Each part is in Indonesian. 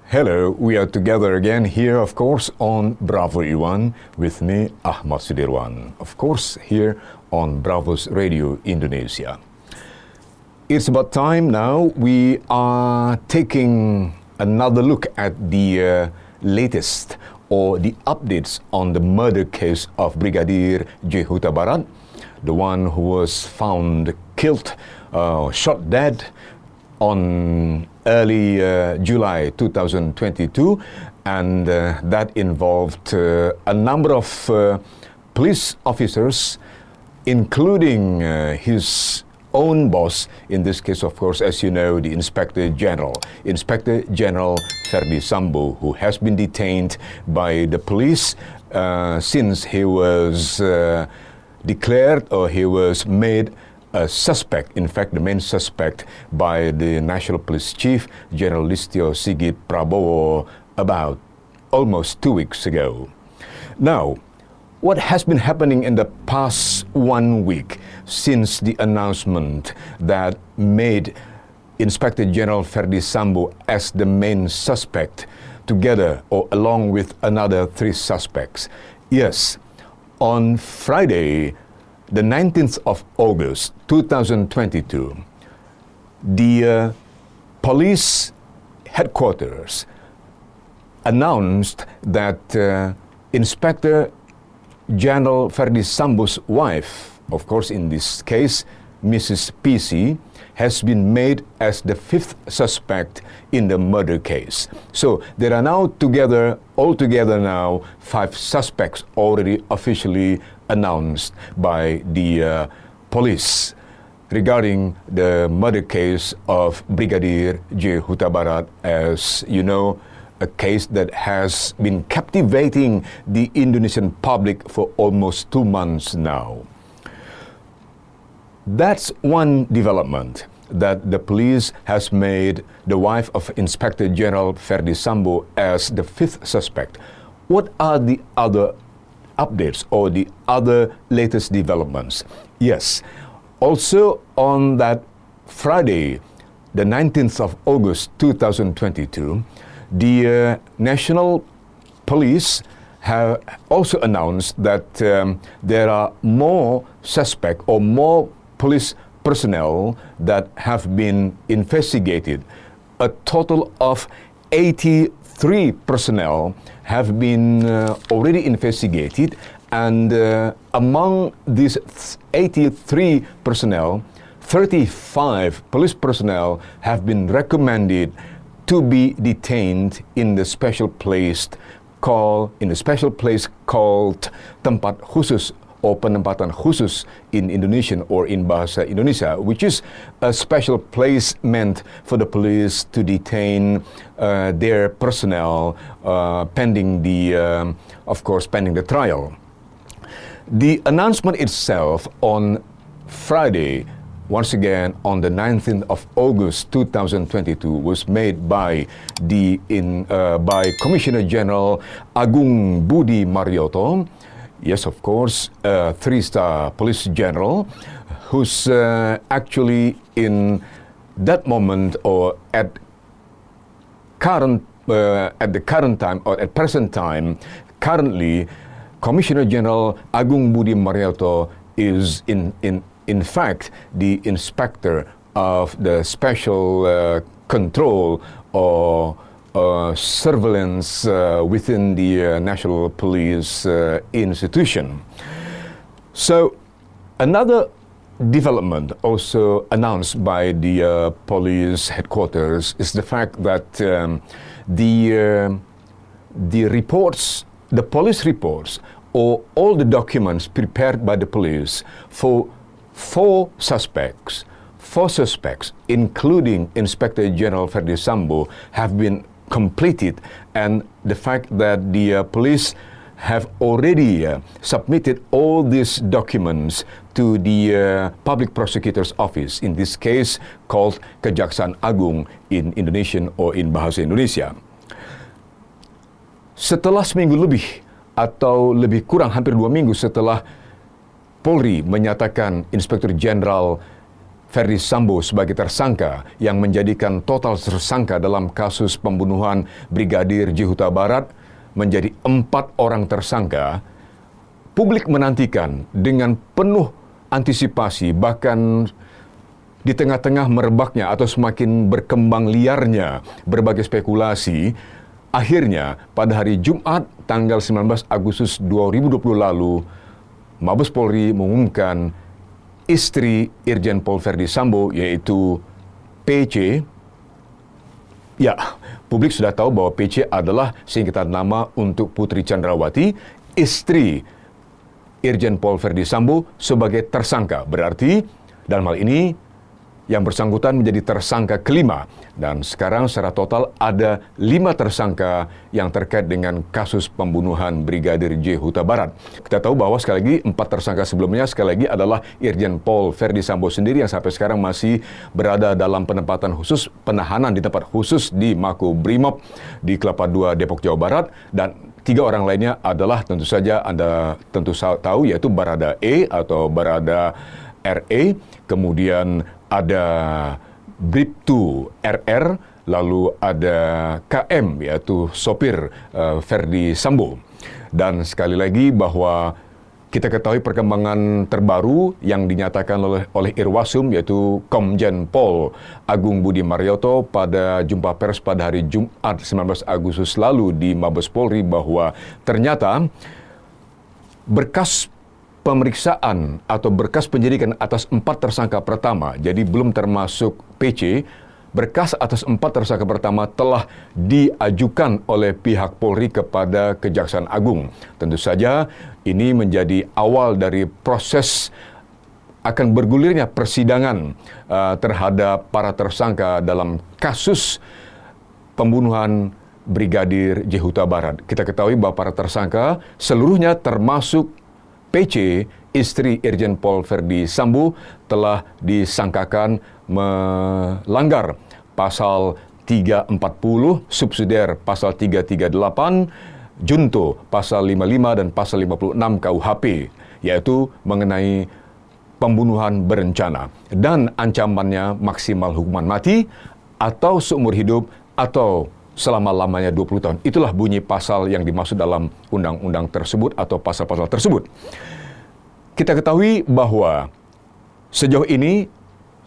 Hello, we are together again here, of course, on Bravo Iwan with me, Ahmad Sudirwan. Of course, here on Bravo's Radio Indonesia. It's about time now we are taking another look at the latest or the updates on the murder case of Brigadir J. Huta Barat, the one who was found killed, shot dead on early July 2022, and that involved a number of police officers, including his own boss, in this case, of course, as you know, the Inspector General Ferdy Sambo, who has been detained by the police since he was declared, or he was made a suspect, in fact the main suspect, by the National Police Chief, General Listio Sigit Prabowo, about almost 2 weeks ago. Now, what has been happening in the past 1 week since the announcement that made Inspector General Ferdy Sambo as the main suspect, together or along with another 3 suspects? Yes, on Friday, the 19th of August 2022, the police headquarters announced that Inspector General Ferdy Sambo's wife, of course in this case Mrs. PC, has been made as the 5th suspect in the murder case. So there are now altogether now 5 suspects already officially announced by the police regarding the murder case of Brigadir J. Huta Barat, as you know, a case that has been captivating the Indonesian public for almost 2 months now. That's one development, that the police has made the wife of Inspector General Ferdy Sambo as the 5th suspect. What are the other updates or the other latest developments? Yes, also on that Friday, the 19th of August 2022, the National Police have also announced that there are more suspects or more police personnel that have been investigated. A total of 83 personnel have been already investigated, and among these 83 personnel, 35 police personnel have been recommended to be detained in the special place called tempat khusus or penempatan khusus in Indonesian or in Bahasa Indonesia, which is a special place meant for the police to detain their personnel pending the trial. The announcement itself on Friday, once again on the 19th of August 2022, was made by by Commissioner General Agung Budi Marioto. Yes, of course, 3-star police general, who's actually in that moment or at the current time or at present time, currently, Commissioner General Agung Budi Marioto is in fact the inspector of the special control or surveillance within the National Police institution. So another development also announced by the police headquarters is the fact that the police reports, or all the documents prepared by the police for 4 suspects, including Inspector General Ferdy Sambo, have been completed, and the fact that the police have already submitted all these documents to the public prosecutor's office, in this case called Kejaksaan Agung in Indonesian or in Bahasa Indonesia. Setelah seminggu lebih atau lebih kurang hampir 2 minggu setelah Polri menyatakan Inspektur Jenderal Ferdi Sambo sebagai tersangka yang menjadikan total tersangka dalam kasus pembunuhan Brigadir J. Huta Barat menjadi 4 orang tersangka, publik menantikan dengan penuh antisipasi, bahkan di tengah-tengah merebaknya atau semakin berkembang liarnya berbagai spekulasi. Akhirnya pada hari Jumat tanggal 19 Agustus 2020 lalu, Mabes Polri mengumumkan istri Irjen Pol Ferdi Sambo, yaitu PC. Ya, publik sudah tahu bahwa PC adalah singkatan nama untuk Putri Chandrawati, istri Irjen Pol Ferdi Sambo, sebagai tersangka. Berarti dalam hal ini yang bersangkutan menjadi tersangka kelima, dan sekarang secara total ada 5 tersangka yang terkait dengan kasus pembunuhan Brigadir J. Huta Barat. Kita tahu bahwa sekali lagi 4 tersangka sebelumnya sekali lagi adalah Irjen Pol Ferdi Sambo sendiri yang sampai sekarang masih berada dalam penempatan khusus, penahanan di tempat khusus di Mako Brimob di Kelapa II, Depok, Jawa Barat, dan 3 orang lainnya adalah tentu saja Anda tentu tahu, yaitu Barada E atau Barada RE, kemudian ada Bribtu RR, lalu ada KM, yaitu sopir Ferdi Sambo. Dan sekali lagi bahwa kita ketahui perkembangan terbaru yang dinyatakan oleh Irwasum, yaitu Komjen Pol Agung Budi Marioto pada jumpa pers pada hari Jumat 19 Agustus lalu di Mabes Polri, bahwa ternyata berkas pemeriksaan atau berkas penyidikan atas 4 tersangka pertama, jadi belum termasuk PC, berkas atas 4 tersangka pertama telah diajukan oleh pihak Polri kepada Kejaksaan Agung. Tentu saja ini menjadi awal dari proses akan bergulirnya persidangan terhadap para tersangka dalam kasus pembunuhan Brigadir J. Huta Barat. Kita ketahui bahwa para tersangka seluruhnya termasuk PC, istri Irjen Pol Ferdi Sambo, telah disangkakan melanggar pasal 340, subsidiar pasal 338, junto pasal 55 dan pasal 56 KUHP, yaitu mengenai pembunuhan berencana, dan ancamannya maksimal hukuman mati atau seumur hidup atau selama-lamanya 20 tahun. Itulah bunyi pasal yang dimaksud dalam undang-undang tersebut atau pasal-pasal tersebut. Kita ketahui bahwa sejauh ini,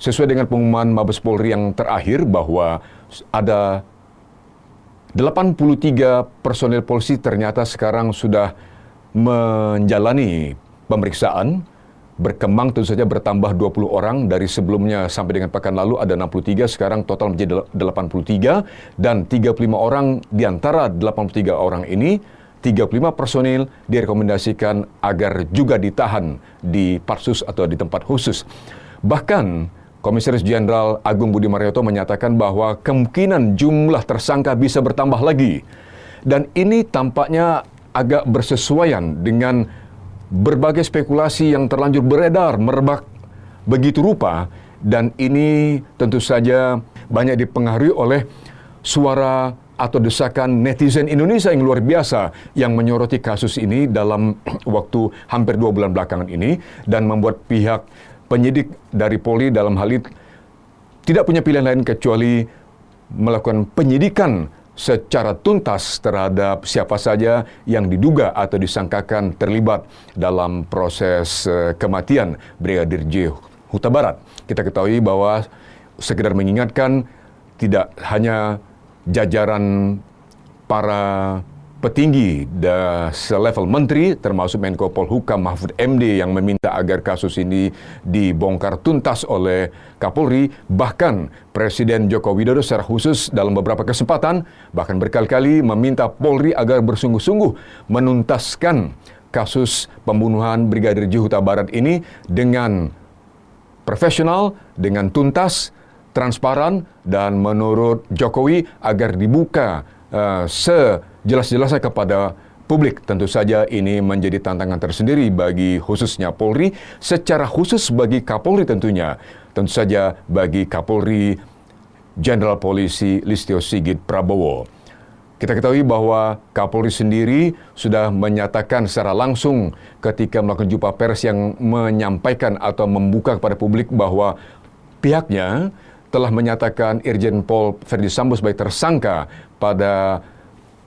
sesuai dengan pengumuman Mabes Polri yang terakhir, bahwa ada 83 personil polisi ternyata sekarang sudah menjalani pemeriksaan. Berkembang tentu saja bertambah 20 orang dari sebelumnya sampai dengan pekan lalu ada 63, sekarang total menjadi 83, dan 35 orang di antara 83 orang ini, 35 personil direkomendasikan agar juga ditahan di Patsus atau di tempat khusus. Bahkan Komisaris Jenderal Agung Budi Marioto menyatakan bahwa kemungkinan jumlah tersangka bisa bertambah lagi. Dan ini tampaknya agak bersesuaian dengan berbagai spekulasi yang terlanjur beredar, merebak begitu rupa, dan ini tentu saja banyak dipengaruhi oleh suara atau desakan netizen Indonesia yang luar biasa yang menyoroti kasus ini dalam waktu hampir 2 bulan belakangan ini, dan membuat pihak penyidik dari Polri dalam hal ini tidak punya pilihan lain kecuali melakukan penyidikan secara tuntas terhadap siapa saja yang diduga atau disangkakan terlibat dalam proses kematian Brigadir J. Huta Barat. Kita ketahui bahwa sekedar mengingatkan, tidak hanya jajaran para petinggi selevel menteri, termasuk Menko Polhukam Mahfud MD yang meminta agar kasus ini dibongkar tuntas oleh Kapolri. Bahkan Presiden Joko Widodo secara khusus dalam beberapa kesempatan, bahkan berkali-kali meminta Polri agar bersungguh-sungguh menuntaskan kasus pembunuhan Brigadir J. Huta Barat ini dengan profesional, dengan tuntas, transparan, dan menurut Jokowi agar dibuka sejelas-jelasnya kepada publik. Tentu saja ini menjadi tantangan tersendiri bagi khususnya Polri, secara khusus bagi Kapolri tentunya. Tentu saja bagi Kapolri Jenderal Polisi Listio Sigit Prabowo. Kita ketahui bahwa Kapolri sendiri sudah menyatakan secara langsung ketika melakukan jumpa pers yang menyampaikan atau membuka kepada publik bahwa pihaknya telah menyatakan Irjen Pol Verdi Sambo sebagai tersangka pada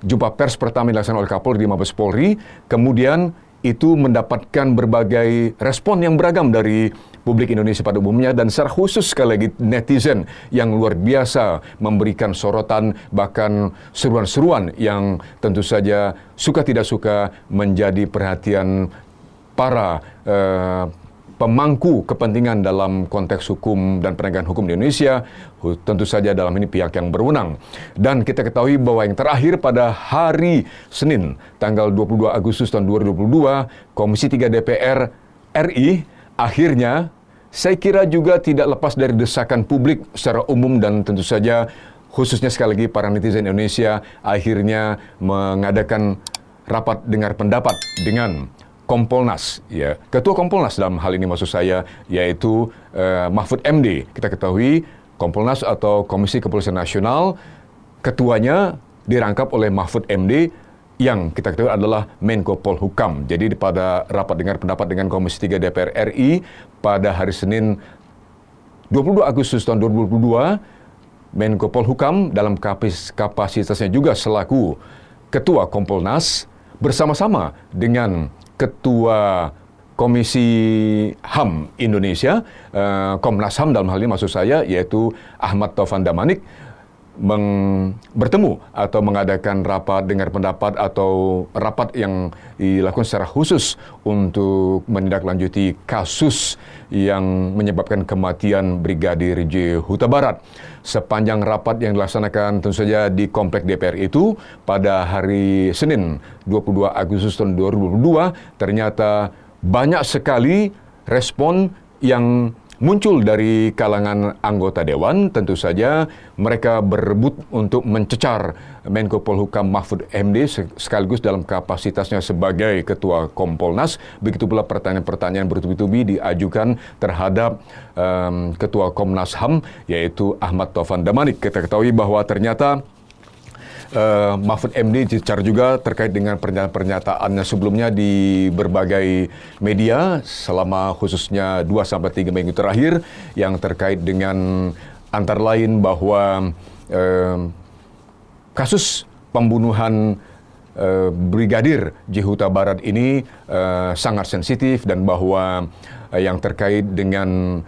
jumpa pers pertama yang dilaksanakan oleh Kapolri di Mabes Polri. Kemudian itu mendapatkan berbagai respon yang beragam dari publik Indonesia pada umumnya, dan secara khusus sekali lagi netizen yang luar biasa memberikan sorotan, bahkan seruan-seruan yang tentu saja suka tidak suka menjadi perhatian para pemangku kepentingan dalam konteks hukum dan penegakan hukum di Indonesia, tentu saja dalam ini pihak yang berwenang. Dan kita ketahui bahwa yang terakhir pada hari Senin, tanggal 22 Agustus tahun 2022, Komisi 3 DPR RI akhirnya, saya kira juga tidak lepas dari desakan publik secara umum dan tentu saja khususnya sekali lagi para netizen Indonesia, akhirnya mengadakan rapat dengar pendapat dengan Kompolnas, ya. Ketua Kompolnas dalam hal ini maksud saya yaitu Mahfud MD. Kita ketahui Kompolnas atau Komisi Kepolisian Nasional, ketuanya dirangkap oleh Mahfud MD yang kita ketahui adalah Menko Polhukam. Jadi pada rapat dengar pendapat dengan Komisi 3 DPR RI pada hari Senin 22 Agustus tahun 2022, Menko Polhukam dalam kapasitasnya juga selaku Ketua Kompolnas bersama-sama dengan Ketua Komisi HAM Indonesia, Komnas HAM dalam hal ini maksud saya, yaitu Ahmad Taufan Damanik, bertemu atau mengadakan rapat dengar pendapat atau rapat yang dilakukan secara khusus untuk menindaklanjuti kasus yang menyebabkan kematian Brigadir J. Huta Barat. Sepanjang rapat yang dilaksanakan tentu saja di Komplek DPR itu pada hari Senin 22 Agustus tahun 2022, ternyata banyak sekali respon yang muncul dari kalangan anggota Dewan. Tentu saja mereka berebut untuk mencecar Menko Polhukam Mahfud MD sekaligus dalam kapasitasnya sebagai Ketua Kompolnas. Begitu pula pertanyaan-pertanyaan bertubi-tubi diajukan terhadap Ketua Komnas HAM yaitu Ahmad Taufan Damanik. Kita ketahui bahwa ternyata Mahfud MD dicecar juga terkait dengan pernyataan-pernyataannya sebelumnya di berbagai media selama khususnya 2-3 minggu terakhir yang terkait dengan antara lain bahwa kasus pembunuhan Brigadir J. Huta Barat ini sangat sensitif, dan bahwa yang terkait dengan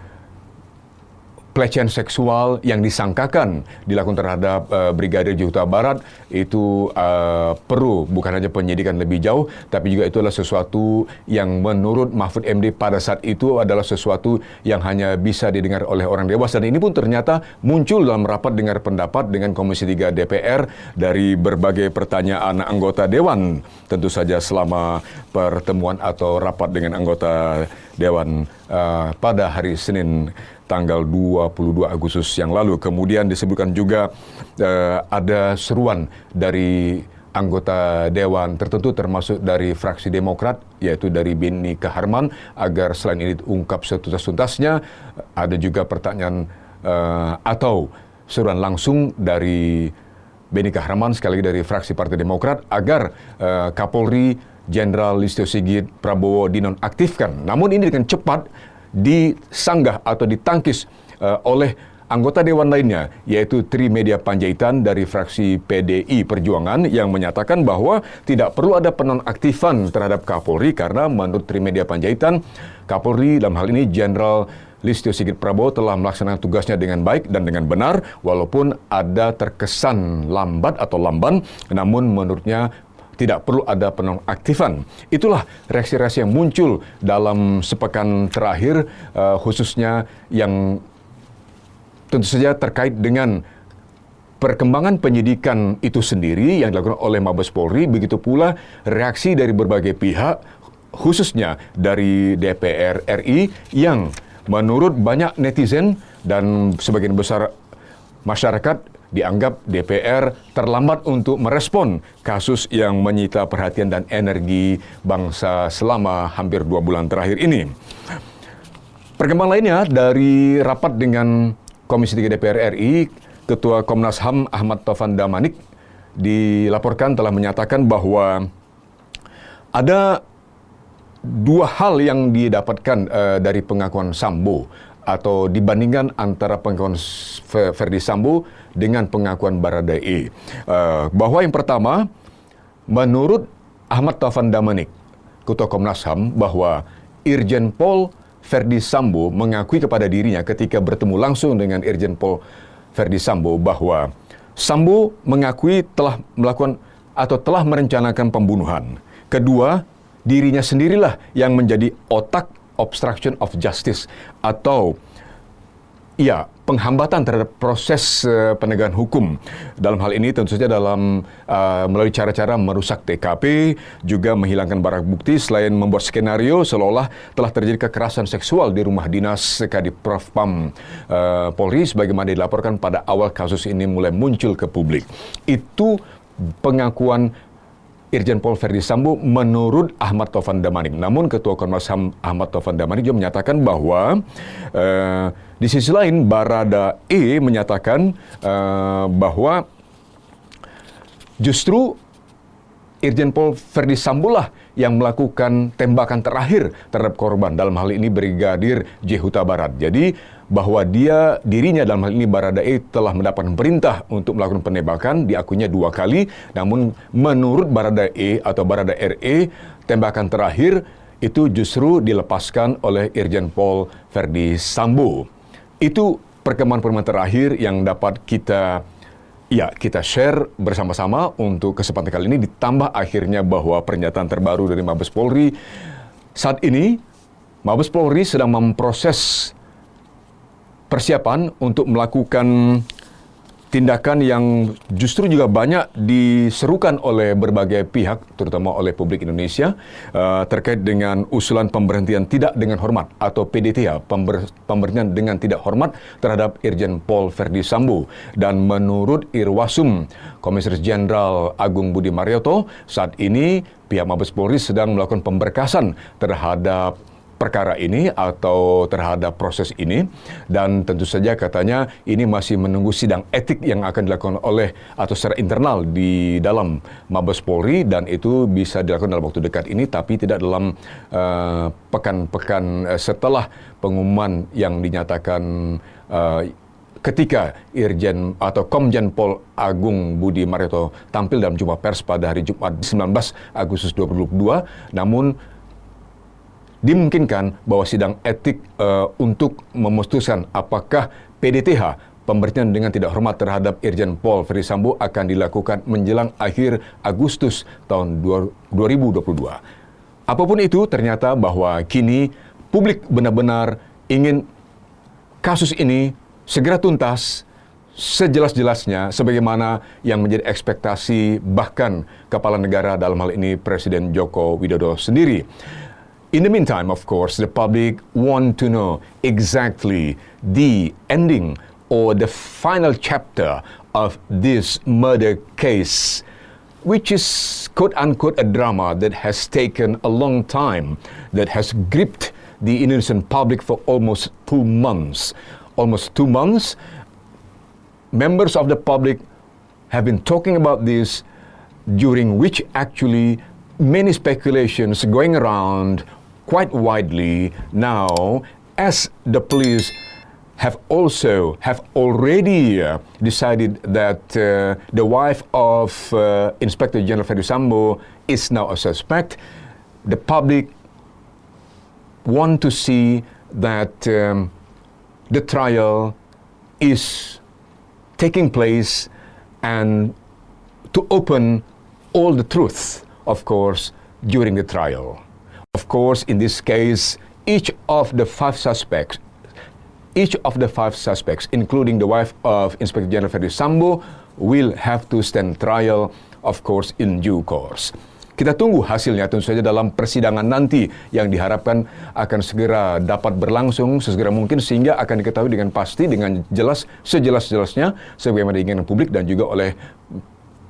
pelecehan seksual yang disangkakan dilakukan terhadap Brigadir J. Huta Barat itu perlu bukan hanya penyidikan lebih jauh, tapi juga itu adalah sesuatu yang menurut Mahfud MD pada saat itu adalah sesuatu yang hanya bisa didengar oleh orang dewasa. Dan ini pun ternyata muncul dalam rapat dengar pendapat dengan Komisi 3 DPR dari berbagai pertanyaan anggota Dewan. Tentu saja selama pertemuan atau rapat dengan anggota Dewan pada hari Senin tanggal 22 Agustus yang lalu. Kemudian disebutkan juga ada seruan dari anggota Dewan tertentu termasuk dari fraksi Demokrat, yaitu dari Beni Kaharman, agar selain ini diungkap setuntas-tuntasnya. Ada juga pertanyaan atau seruan langsung dari Beni Kaharman, sekali lagi dari fraksi Partai Demokrat, agar Kapolri Jenderal Listio Sigit Prabowo dinonaktifkan. Namun ini dengan cepat disanggah atau ditangkis oleh anggota Dewan lainnya, yaitu Trimedia Panjaitan dari fraksi PDI Perjuangan, yang menyatakan bahwa tidak perlu ada penonaktifan terhadap Kapolri karena menurut Trimedia Panjaitan, Kapolri dalam hal ini Jenderal Listio Sigit Prabowo telah melaksanakan tugasnya dengan baik dan dengan benar, walaupun ada terkesan lambat atau lamban, namun menurutnya tidak perlu ada penonaktifan. Itulah reaksi-reaksi yang muncul dalam sepekan terakhir, khususnya yang tentu saja terkait dengan perkembangan penyidikan itu sendiri yang dilakukan oleh Mabes Polri. Begitu pula reaksi dari berbagai pihak, khususnya dari DPR RI, yang menurut banyak netizen dan sebagian besar masyarakat dianggap DPR terlambat untuk merespon kasus yang menyita perhatian dan energi bangsa selama hampir 2 bulan terakhir ini. Perkembangan lainnya dari rapat dengan Komisi 3 DPR RI, Ketua Komnas HAM Ahmad Taufan Damanik dilaporkan telah menyatakan bahwa ada 2 hal yang didapatkan dari pengakuan Sambo. atau dibandingkan antara pengakuan Ferdy Sambo dengan pengakuan Baradae. Bahwa yang pertama, menurut Ahmad Taufan Damanik, Ketua Komnas HAM, bahwa Irjen Pol Ferdy Sambo mengakui kepada dirinya ketika bertemu langsung dengan Irjen Pol Ferdy Sambo bahwa Sambo mengakui telah melakukan atau telah merencanakan pembunuhan. Kedua, dirinya sendirilah yang menjadi otak obstruction of justice atau penghambatan terhadap proses penegakan hukum. Dalam hal ini tentu saja melalui cara-cara merusak TKP, juga menghilangkan barang bukti, selain membuat skenario seolah-olah telah terjadi kekerasan seksual di rumah dinas Kadif Propam Polri sebagaimana dilaporkan pada awal kasus ini mulai muncul ke publik. Itu pengakuan Irjen Pol Ferdy Sambo menurut Ahmad Taufan Damanik. Namun Ketua Komnas HAM Ahmad Taufan Damanik juga menyatakan bahwa di sisi lain Baradae menyatakan bahwa justru Irjen Pol Ferdy Sambo lah yang melakukan tembakan terakhir terhadap korban, dalam hal ini Brigadir J. Huta Barat. Jadi bahwa dirinya dalam hal ini Baradae telah mendapatkan perintah untuk melakukan penembakan, diakuinya 2 kali. Namun menurut Baradae atau Baradae RE, tembakan terakhir itu justru dilepaskan oleh Irjen Pol Ferdy Sambo. Itu perkembangan terakhir yang dapat kita share bersama-sama untuk kesempatan kali ini, ditambah akhirnya bahwa pernyataan terbaru dari Mabes Polri. Saat ini Mabes Polri sedang memproses persiapan untuk melakukan tindakan yang justru juga banyak diserukan oleh berbagai pihak, terutama oleh publik Indonesia, terkait dengan usulan pemberhentian tidak dengan hormat atau PDTA, pemberhentian dengan tidak hormat terhadap Irjen Pol Ferdy Sambo. Dan menurut Irwasum, Komisaris Jenderal Agung Budi Marioto, saat ini pihak Mabes Polri sedang melakukan pemberkasan terhadap perkara ini atau terhadap proses ini, dan tentu saja katanya ini masih menunggu sidang etik yang akan dilakukan oleh atau secara internal di dalam Mabes Polri, dan itu bisa dilakukan dalam waktu dekat ini, tapi tidak dalam pekan-pekan setelah pengumuman yang dinyatakan ketika Irjen atau Komjen Pol Agung Budi Marioto tampil dalam jumpa pers pada hari Jumat 19 Agustus 2022. Namun dimungkinkan bahwa sidang etik untuk memutuskan apakah PDTH, pemberhentian dengan tidak hormat terhadap Irjen Pol Ferdy Sambo, akan dilakukan menjelang akhir Agustus tahun 2022. Apapun itu, ternyata bahwa kini publik benar-benar ingin kasus ini segera tuntas sejelas-jelasnya sebagaimana yang menjadi ekspektasi bahkan kepala negara, dalam hal ini Presiden Joko Widodo sendiri. In the meantime, of course, the public want to know exactly the ending or the final chapter of this murder case, which is quote-unquote a drama that has taken a long time, that has gripped the Indonesian public for almost 2 months. Almost 2 months, members of the public have been talking about this, during which actually many speculations going around quite widely now, as the police have already decided that the wife of Inspector General Ferdy Sambo is now a suspect. The public want to see that the trial is taking place and to open all the truth, of course, during the trial. Of course, in this case, each of the five suspects, including the wife of Inspector General Ferdy Sambo, will have to stand trial, of course, in due course. Kita tunggu hasilnya tentu saja dalam persidangan nanti yang diharapkan akan segera dapat berlangsung sesegera mungkin, sehingga akan diketahui dengan pasti, dengan jelas, sejelas-jelasnya, sebagaimana diinginkan publik dan juga oleh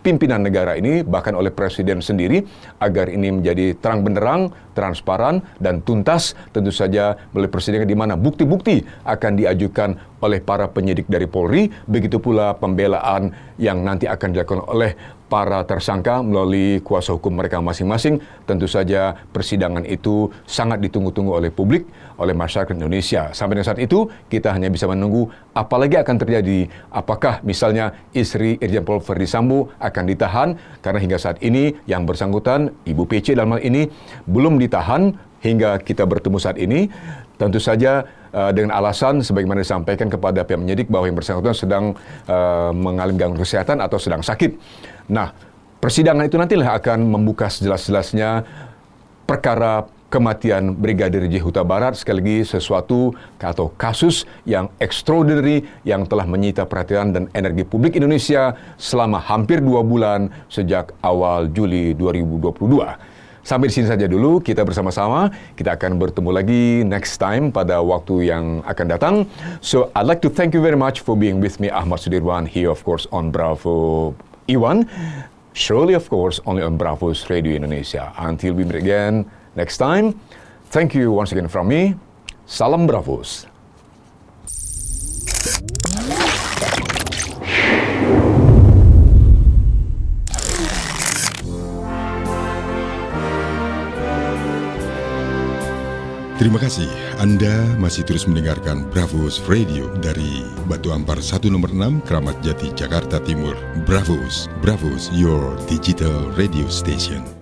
pimpinan negara ini, bahkan oleh Presiden sendiri, agar ini menjadi terang benderang, transparan, dan tuntas, tentu saja melalui persidangan di mana bukti-bukti akan diajukan oleh para penyidik dari Polri, begitu pula pembelaan yang nanti akan dilakukan oleh para tersangka melalui kuasa hukum mereka masing-masing. Tentu saja persidangan itu sangat ditunggu-tunggu oleh publik, oleh masyarakat Indonesia. Sampai dengan saat itu, kita hanya bisa menunggu apalagi akan terjadi. Apakah misalnya istri Irjen Pol Verdi Sambo akan ditahan, karena hingga saat ini yang bersangkutan, Ibu PC dalam hal ini, belum ditahan hingga kita bertemu saat ini. Tentu saja dengan alasan sebagaimana disampaikan kepada pihak penyidik bahwa yang bersangkutan sedang mengalami gangguan kesehatan atau sedang sakit. Nah, persidangan itu nantilah akan membuka sejelas-jelasnya perkara kematian Brigadir J. Huta Barat, sekali lagi sesuatu atau kasus yang extraordinary yang telah menyita perhatian dan energi publik Indonesia selama hampir 2 bulan sejak awal Juli 2022. Sampai di sini saja dulu, kita bersama-sama. Kita akan bertemu lagi next time pada waktu yang akan datang. So, I'd like to thank you very much for being with me, Ahmad Sudirwan, here of course on Bravo Iwan. Surely of course only on Bravo's Radio Indonesia. Until we meet again next time, thank you once again from me. Salam Bravos. Terima kasih, Anda masih terus mendengarkan Bravos Radio dari Batu Ampar 1 nomor 6, Kramat Jati, Jakarta Timur. Bravos, Bravos, your digital radio station.